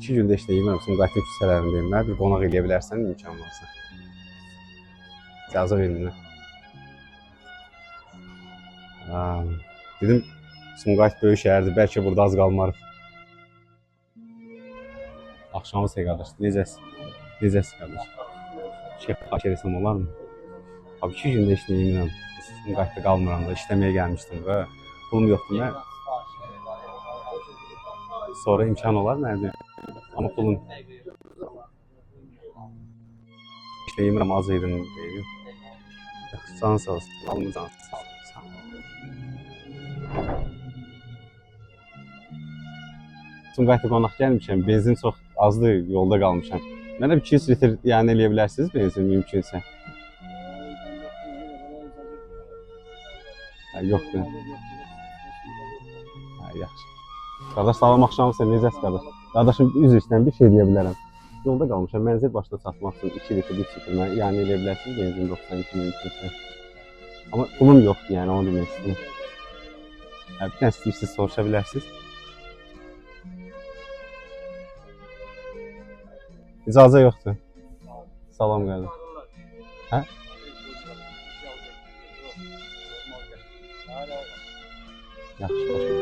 2 gündə işləyirəm, Sumqayıtın küçələrindəyim. Mənə bir qonaq eləyə bilərsən, imkan varsa. İcazə verin mənə. Dedim, Sumqayıt böyük şəhərdir, bəlkə burada az qalmarıq. Axşamı qardaş, necəsin qardaş? Xahiş etsəm olarmı? Abi 2 gündə işləyirəm, Sumqayıtda qalmıram da, işləməyə gəlmişdim və pulum yoxdur mən. Sonra imkan olar mənə, amma pulum işləyirəm, az idim deyim. Canın sağ olsun, alımı canın sağ olsun. Sumqayıtda qonaq gəlmişəm, benzin çox azdır, yolda qalmışam. Mənə 200 litr yəni eləyə bilərsiniz benzin mümkünsə? Yoxdur. Yaxşı. Qardaş, salam axşamınız, necəsiz qardaş? Qardaşım, üzr istəyirəm, bir şey deyə bilərəm. Yolda qalmışam, mənzil başda çatmaq üçün 2 litr, 3 litr yəni eləyə bilərsiniz benzin 92 mümkünsə. Amma pulum yoxdur, yəni onu demək istəyirəm. Bir tane istəyirsiniz, soruşa bilərsiniz. İcazə yoxdur. Salam qardaş. Hə? Yaxşı, başa.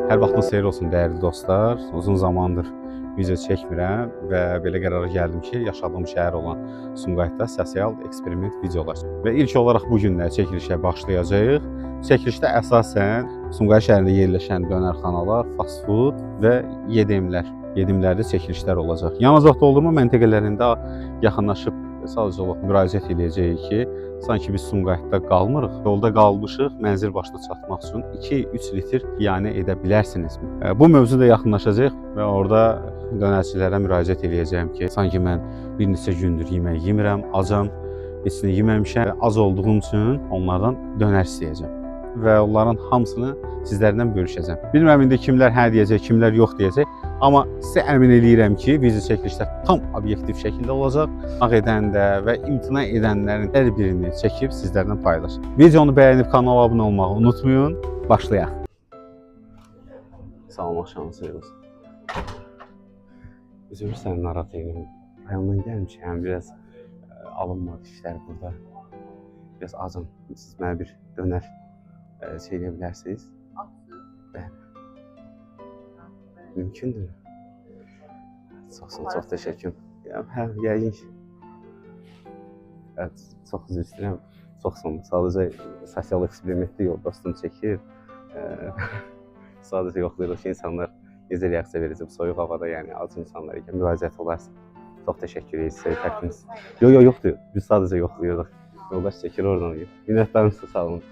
Hər vaxtınız xeyir olsun dəyərli dostlar. Uzun zamandır video çəkmirəm və belə qərara gəldim ki, yaşadığım şəhər olan Sumqayıtda sosial eksperiment videolar. Və ilk olaraq bu günlər çəkilişə başlayacağıq. Çəkilişdə əsasən Sumqayıt şəhərində yerləşən dönərxanalar, fast food və yedimlərdə çəkilişlər olacaq. Yanacaq doldurma məntəqələrində yaxınlaşıb sadəcə olaraq müraciət edəcəyik ki, sanki biz Sumqayıtda qalmırıq, yolda qalmışıq, mənzil başına çatmaq üçün 2-3 litr iyanə edə bilərsinizmi? Bu mövzu da yaxınlaşacaq və orada dönərçilərə müraciət edəcəyəm ki, sanki mən bir neçə gündür yemək yemirəm, acam, heç nə yeməmişəm, az olduğum üçün onlardan dönər istəyəcəm və onların hamısını sizlərdən bölüşəcəm. Bilmirəm indi kimlər hə deyəcək, kimlər yox deyəcək, amma sizə əmin eləyirəm ki, video çəkilişlər tam obyektiv şəkildə olacaq. Ağ edən də və imtina edənlərin hər birini çəkib sizlərlə paylaşacağım. Videonu bəyənib kanala abunə olmağı unutmayın. Başlayaq. Salam, axşamınız xeyir olsun. Üzr istəyirəm, narahat edirəm. Rayondan gəlmişəm, biraz alınmadı işlər burada. Biraz acım. Siz mənə bir dönər şey edə bilərsiniz. Mümkündür. Çox təşəkkür. Hə, yəqin ki. Çox üzr istəyirəm. Çox son. Sadəcə sosial eksperimentdə yoldaşım çəkir. Sadəcə yoxlayırıq ki, insanlar necə reaksiya verəcək soyuq havada, yəni acı insanlar ikən müraciət olarsa. Çox təşəkkür edirik təklifiniz. Yoxdur. Biz sadəcə yoxlayırıq. Yoldaş çəkir oradan. Minnətdarım sizə, sağ olun.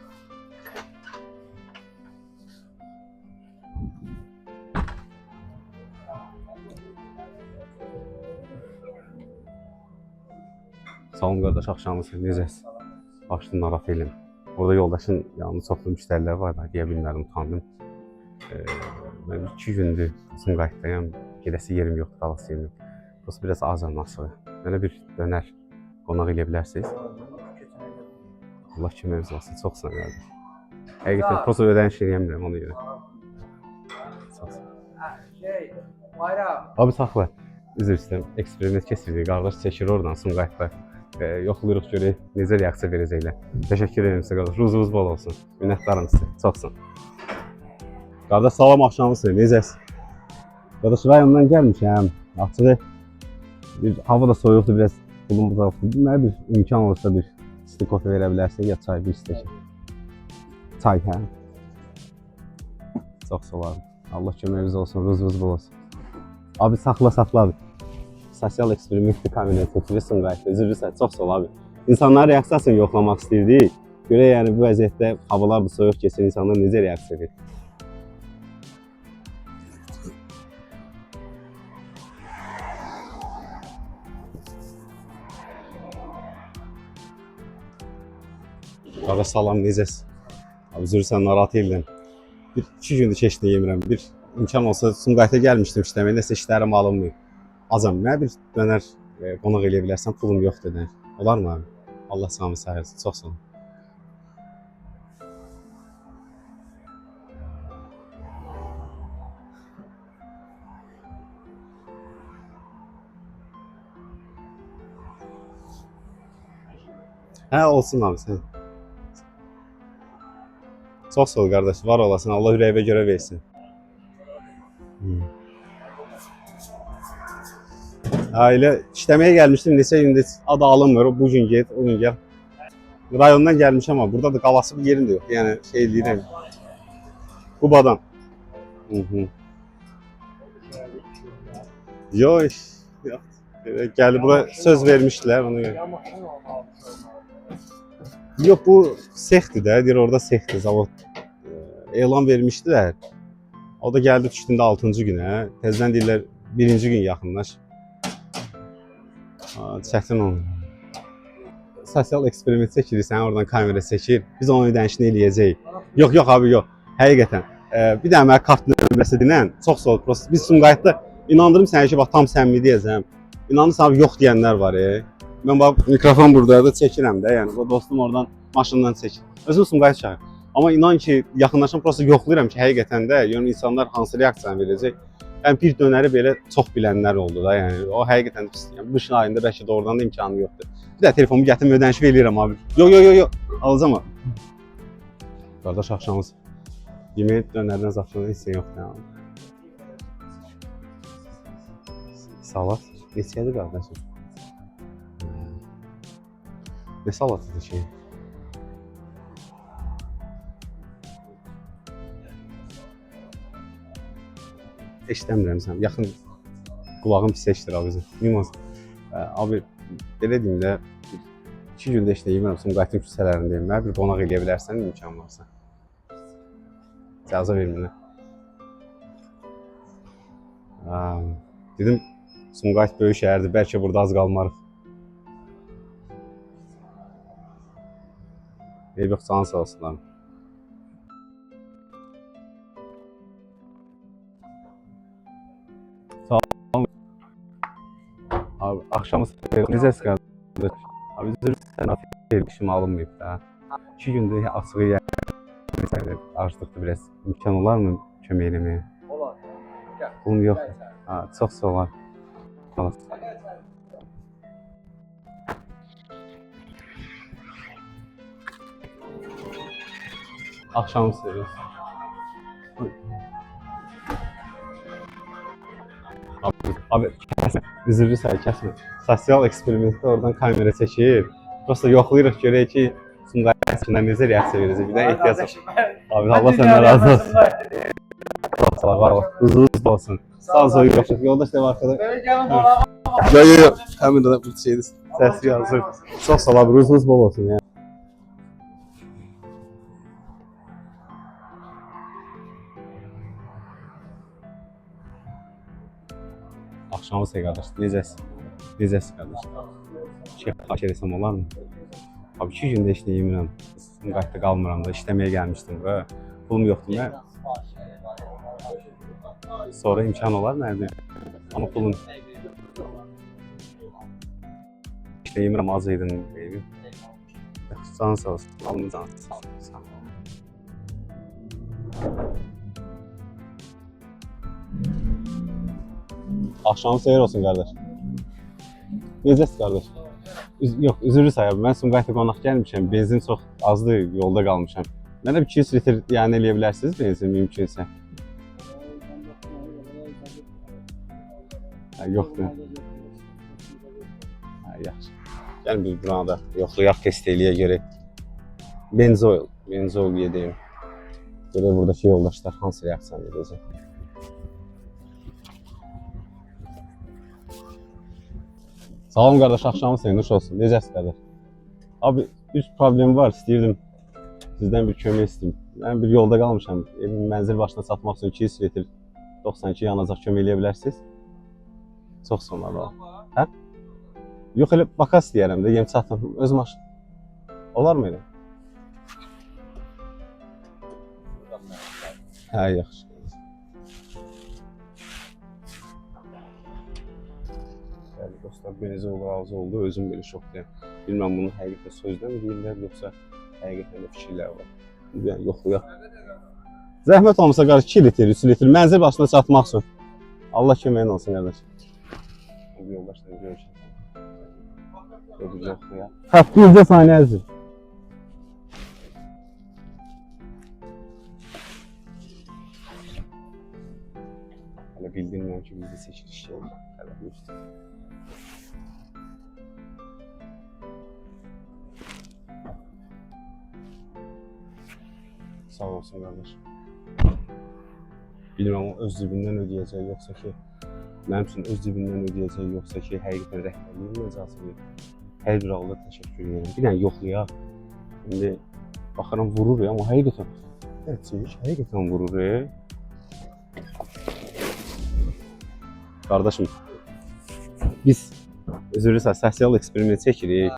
Salam qardaş, axşamınız necəsiz? Başını narahat edirəm. Orada yoldaşın yanında çoxlu müştərilər var da, deyə bilmədim, utandım. Mən 2 gündür Sumqayıtdayam, gedəsi yerim yoxdur, qalası yerim yoxdur. Burası biraz azam nasıl. Mənə bir dönər qonaq eləyə bilərsiniz? Allah köməyiniz olsun, çox sağ olun. Həqiqətən, prosto ödəniş eləyəmirəm ona görə. Çox sağ olun. Abi saxla, üzr istəyirəm, eksperiment keçirdik, qardaş çəkir oradan Sumqayıtda. Yoxlayırıq görək necə reaksiya verəcəklər. Təşəkkür edirəm sizə qardaş. Ruzunuz bol olsun. Minnətdarım sizə. Çox sağ olun. Qardaş, salam, axşamınız xeyir. Necəsiz? Qardaş, rayondan gəlmişəm. Açığı hava da soyuqdur, biraz pulum uzaqdır. Mənə bir imkan olursa bir isti kofe verə bilərsiniz ya çay, bir stəkan. Çay, hə? Çox sağ olun. Allah köməyiniz olsun, ruzunuz bol olsun. Abi saxla. Sosial eksperiment kameraya çəkilib Sumqayıtda. Üzrlüsən, çox sağ ol abi. İnsanların reaksiyasını yoxlamaq istəyirdik. Görək yəni bu vəziyyətdə havalar da soyuq keçir, insanlar necə reaksiya edir? Qardaş, salam, necəsiz? Abi üzrlüsən, narahat edirəm. 2 gündür keçdi yemirəm. Bir imkan olsa Sumqayıta gəlmişdim işləməyə, nəsə işlərim alınmıyor. Acam, mənə bir dönər qonaq eləyə bilərsən, pulum yoxdur. Olar mı abi? Allah sağlığı sayılsın. Çox sağ olun. Hə, olsun abi sən. Çox sağ ol qardaş. Var olasın. Allah ürəyinə görə versin. Ailə işləməyə gəlmişdim. Neçə gündür ad alınmır. Bu gün get, o gün gəl. Rayondan gəlmişəm amma burada da qalası bir yerim də yox. Yəni şey eləyirəm. Qubadan. Hı. Yox. Yox. Gəlib bura söz vermişdilər ona görə. Yox bu sexdir də. Deyir orada sexdir zavod. Elan vermişdilər. O da gəldi düşdündə 6-cı günə. Təzədən deyirlər 1-ci gün yaxınlaş. Çətin oldu. Sosial eksperiment çəkirik, sən oradan kamera çəkir. Biz onun ödənişini eləyəcəyik. Yox abi yox. Həqiqətən. Bir də mənə kart nömrəsi dinən çox sağ ol. Prosta biz Sumqayıtda inandırım sənə ki, bax tam səmimi deyəcəm. İnanırsan yox deyənlər var. Mən bax mikrofon burdadır, çəkirəm də. Yəni bu dostum oradan maşından çəkir. Özüm Sumqayıt şəhəri. Amma inan ki, yaxınlaşım prosta yoxlayıram ki, həqiqətən də yəni insanlar hansı reaksiyanı verəcək. Yəni bir dönəri belə çox bilənlər oldu da, yəni o həqiqətən pis. Yəni bu işin ayında bəlkə də oradan da imkanı yoxdur. Bir də telefonumu gətirib ödəniş verirəm abi. Yox. Alacağam abi. Qardaş axşamız yemək dönərdən zaxçıdan heç şey yoxdur yəni. Salat neçədir qardaşım? Ne salatıdır şey? Eşitəmirəm sən. Yaxın qulağım pis eşidir abi bizim. Mimaz. Abi belə deyim də 2 gündə işlə yemirəm Sumqayıtın küçələrindəyim. Mənə bir qonaq eləyə bilərsən imkan varsa. İcazə ver mənə. Dedim Sumqayıt böyük şəhərdir. Bəlkə burada az qalmarıq. Eyb yox, canın sağ olsunlar. Sağ olun. Abi axşamı necəsin qardaş? Abi üzr sən işim alınmayıb da. 2 gündür açığı yer. Açlıqdır biraz. İmkan olarmı kömək eləməyə? Olar. Pulum yox. Çox sağ olar. Axşamı seviyoruz. Abi kəsmə. Üzrlü say kəsmə. Sosial eksperimentdə oradan kamera çəkir. Prosta yoxlayırıq görək ki, Sumqayıtdan necə reaksiya verəcək. Bir də ehtiyac var. Abi Allah səndən razı olsun. Sağ ol, var ol. Huzurunuz olsun. Sağ ol, yoxdur. Yoldaş da var arkada. Yox. Kamerada bu şeydir. Səsi yazır. Çox sağ ol abi. Huzurunuz bol olsun ya. Axşamı sən qardaş. Necəsin? Necəsin qardaş? Şey xahiş etsəm olarmı? Abi 2 gündə işlə yemirəm. Sumqayıtda qalmıram da. İşləməyə gəlmişdim və pulum yoxdur. Mən sonra imkan olar mənə. Amma pulum işlə yemirəm, az idim. Canın sağ olsun. Alnın canın sağ olsun. Axşamı xeyir olsun qardaş. Necəsin qardaş? Yox, üzrlü say abi. Mən Sumqayıta qonaq gəlmişəm. Benzin çox azdır, yolda qalmışam. Mənə bir 200 litr yəni eləyə bilərsiniz benzin mümkünsə? Yoxdur. Yaxşı. Gəlin biz buranı da yoxlayaq, test eləyə görək. Benzoil yedəyim. Görək buradakı yoldaşlar hansı reaksiya edəcək. Sağ olun qardaş, axşamı senin nuş olsun. Necəsin qardaş? Abi bir problem var, istəyirdim sizdən bir kömək istəyim. Mən bir yolda qalmışam. Evin mənzil başına çatmaq üçün 200 litr 92 yanacaq kömək eləyə bilərsiniz? Çox sağ olun. Hə? Yox elə bakas deyərəm də, yem çatım. Öz maşın. Olar mı elə? Hə, yaxşı. Dostlar, benizi razı oldu, özüm belə şokdayım. Bilməm bunu həqiqətən sözdən mi deyirlər, yoxsa həqiqətən də fikirlər var. Yəni yoxlayaq. Zəhmət olmasa qardaş 2 litr, 3 litr mənzil başına çatmaq üçün. Allah köməyin olsun qardaş. Bu yoldaşla görüşürük. Yoxlayaq. Bircə saniyə əzizim. Hələ bildirmirəm ki, bizi seçiliş şey tələbmişdir. Sağ olsun qardaş. Bilmirəm o öz cibindən ödəyəcək, yoxsa ki, mənim üçün öz cibindən ödəyəcək, yoxsa ki, həqiqətən rəhbərliyin məcası. Hər bir halda təşəkkür edirəm. Bir dənə yoxlayaq. İndi baxıram vurur ya, amma həqiqətən həqiqətən vurur. Qardaşım, biz üzrlüsə sosial eksperiment çəkirik.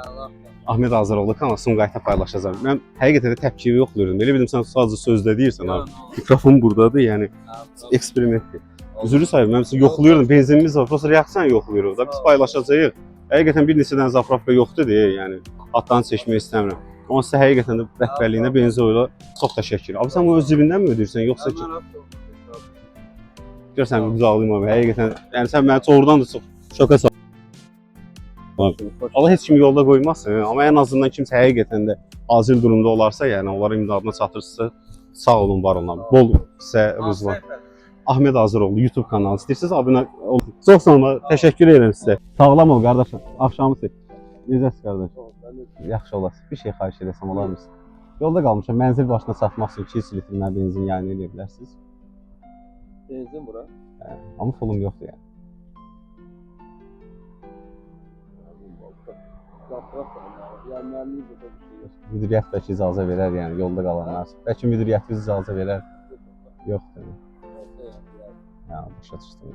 Ahmet Azaroğlu kanal Sumqayıtda paylaşacağam. Mən həqiqətən də təpkiyi yoxlayırdım. Elə bildim sən sadəcə sözdə deyirsən ha. Mikrofon burdadır, yəni eksperimentdir. Üzrlü sayılır, mən sizə yoxlayırdım. Benzinimiz var, prosta reaksiyan yoxlayırıq da. Biz paylaşacağıq. Həqiqətən bir neçə dənə zapravka yoxdur deyə, yəni adlarını seçmək istəmirəm. Amma sizə həqiqətən də rəhbərliyinə benzoyla çox təşəkkür. Abi sən bunu öz cibindən mi ödəyirsən, yoxsa ki? Görsən uzaqlayım abi, həqiqətən. Yəni sən məni doğrudan da çox şoka saldın. Allah heç kimi yolda qoymasın, amma ən azından kimsə həqiqətən də acil durumda olarsa, yəni onların imdadına çatırsa, sağ olun, var olun. Bol sizə rızlar. Ahmet Azaroğlu YouTube kanalı. İstəyirsiniz abunə olun. Çox sağ olun, təşəkkür edirəm sizə. Sağlam ol qardaşım. Axşamı siz. Necəsiz qardaş? Yaxşı olasınız. Bir şey xahiş edəsəm olar mısınız? Yolda qalmışam. Mənzil başına çatmaq üçün 2 litr mənə benzin yəni eləyə bilərsiniz. Benzin bura. Amma pulum yoxdur yəni. Müdiriyyət bəlkə icazə verər, yəni yolda qalanlar. Bəlkə müdiriyyətiniz icazə verər. Yoxdur. Yəni başa düşdüm.